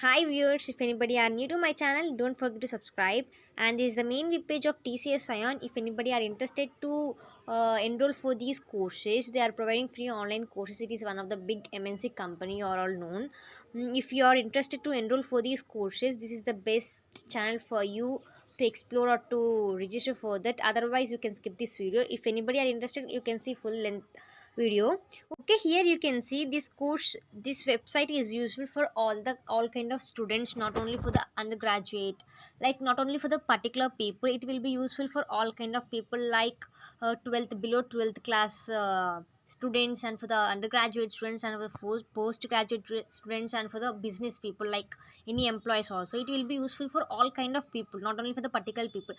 Hi viewers, if anybody are new to my channel, don't forget to subscribe. And this is the main web page of TCS Ion. If anybody are interested to enroll for these courses, they are providing free online courses. It is one of the big MNC company or all known. If you are interested to enroll for these courses, this is the best channel for you to explore or to register for that. Otherwise, you can skip this video. If anybody are interested, you can see full length video. Okay, here you can see this website is useful for all kind of students, not only for the undergraduate, like not only for the particular people. It will be useful for all kind of people, like 12th below 12th class students, and for the undergraduate students, and for the postgraduate students, and for the business people, like any employees also. It will be useful for all kind of people, not only for the particular people.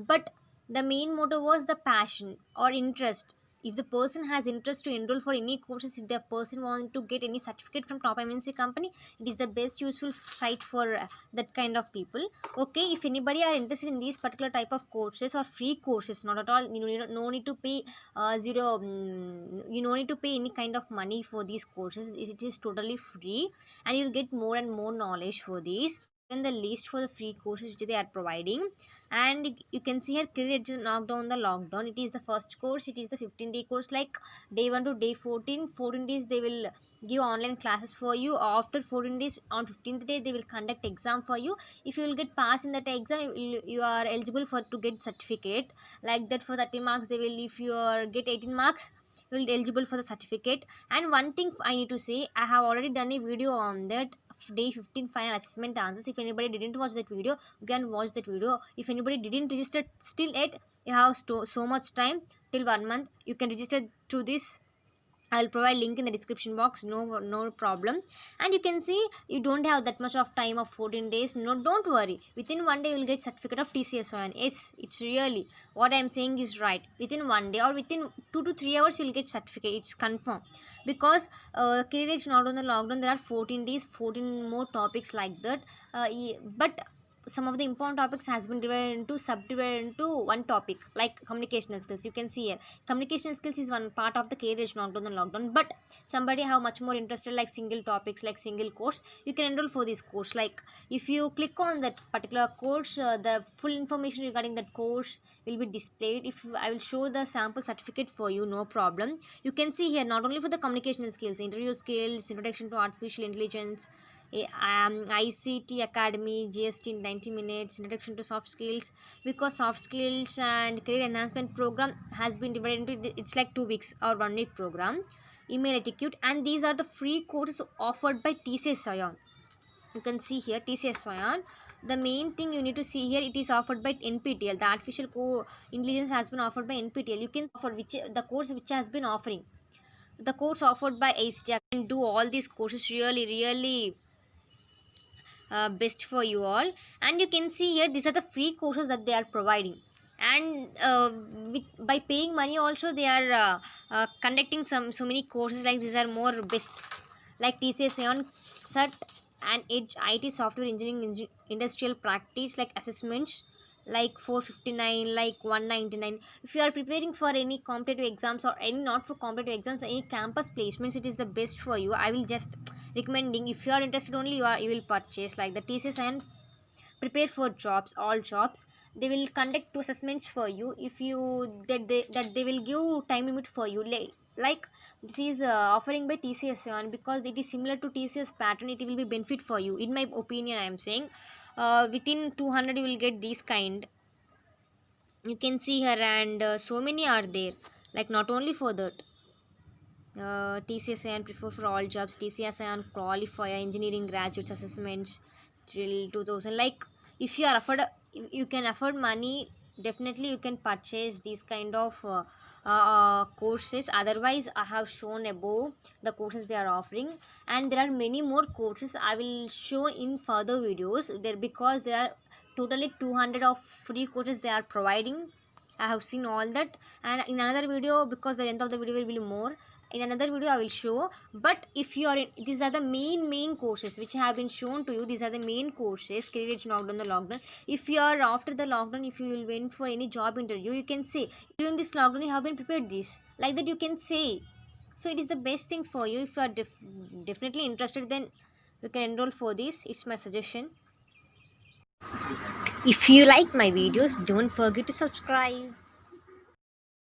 But the main motto was the passion or interest. If the person has interest to enroll for any courses, if the person want to get any certificate from top MNC company, it is the best useful site for that kind of people. Okay, if anybody are interested in these particular type of courses or free courses, not at all, no need to pay you no need to pay any kind of money for these courses. It is totally free, and you'll get more and more knowledge for these. And the list for the free courses which they are providing, and you can see here clearly knocked down the lockdown. It is the first course. It is the 15-day course, like day 1 to day 14 days they will give online classes for you. After 14 days, on 15th day they will conduct exam for you. If you will get pass in that exam, you are eligible for to get certificate. Like that, for 30 marks they will, if you are get 18 marks, you will eligible for the certificate. And one thing I need to say, I have already done a video on that, day 15 final assessment answers. If anybody didn't watch that video, you can watch that video. If anybody didn't register still yet, you have so much time till 1 month. You can register through this. I will provide link in the description box. No problem. And you can see you don't have that much of time of 14 days. No, don't worry. Within 1 day you will get certificate of TCS1. Yes, it's really what I am saying is right. Within 1 day or within 2 to 3 hours you will get certificate. It's confirmed, because career is not on the lockdown. There are 14 days, 14 more topics like that. But some of the important topics has been subdivided into one topic, like communication skills. You can see here communication skills is one part of the career is not on the lockdown. But somebody have much more interested like single topics, like single course, you can enroll for this course. Like if you click on that particular course, the full information regarding that course will be displayed. If I will show the sample certificate for you, no problem. You can see here not only for the communication skills, interview skills, introduction to artificial intelligence, ICT Academy, GST in 90 minutes, introduction to soft skills. Because soft skills and career enhancement program has been divided into, it's like 2 weeks or 1 week program. Email etiquette, and these are the free courses offered by TCS Ion. You can see here TCS Ion. The main thing you need to see here, it is offered by NPTEL. The artificial intelligence has been offered by NPTEL. You can offer which the course which has been offering. The course offered by ACT can do all these courses really best for you all. And you can see here these are the free courses that they are providing. And by paying money also, they are conducting so many courses, like these are more best, like TCS on CERT and Edge IT software engineering industrial practice, like assessments like 459, like 199. If you are preparing for any competitive exams or any not for competitive exams, any campus placements, it is the best for you. I will just recommending, if you are interested only, you will purchase. Like the TCS and prepare for jobs, all jobs, they will conduct 2 assessments for you. If you that they will give time limit for you, like this is offering by TCS one, because it is similar to TCS pattern. It will be benefit for you, in my opinion. I am saying within 200 you will get this kind. You can see here, and so many are there, like not only for that. TCS and prefer for all jobs, TCS and qualifier engineering graduates assessments till 2000. Like if you are afford, if you can afford money, definitely you can purchase these kind of courses. Otherwise, I have shown above the courses they are offering, and there are many more courses I will show in further videos there, because there are totally 200 of free courses they are providing. I have seen all that, and in another video, because the length of the video will be more, in another video I will show. But if you are in, these are the main courses which have been shown to you. These are the main courses career edge knocked on the lockdown. If you are after the lockdown, if you will went for any job interview, you can say during this lockdown you have been prepared this, like that you can say. So it is the best thing for you. If you are definitely interested, then You can enroll for this. It's my suggestion. If you like my videos, don't forget to subscribe.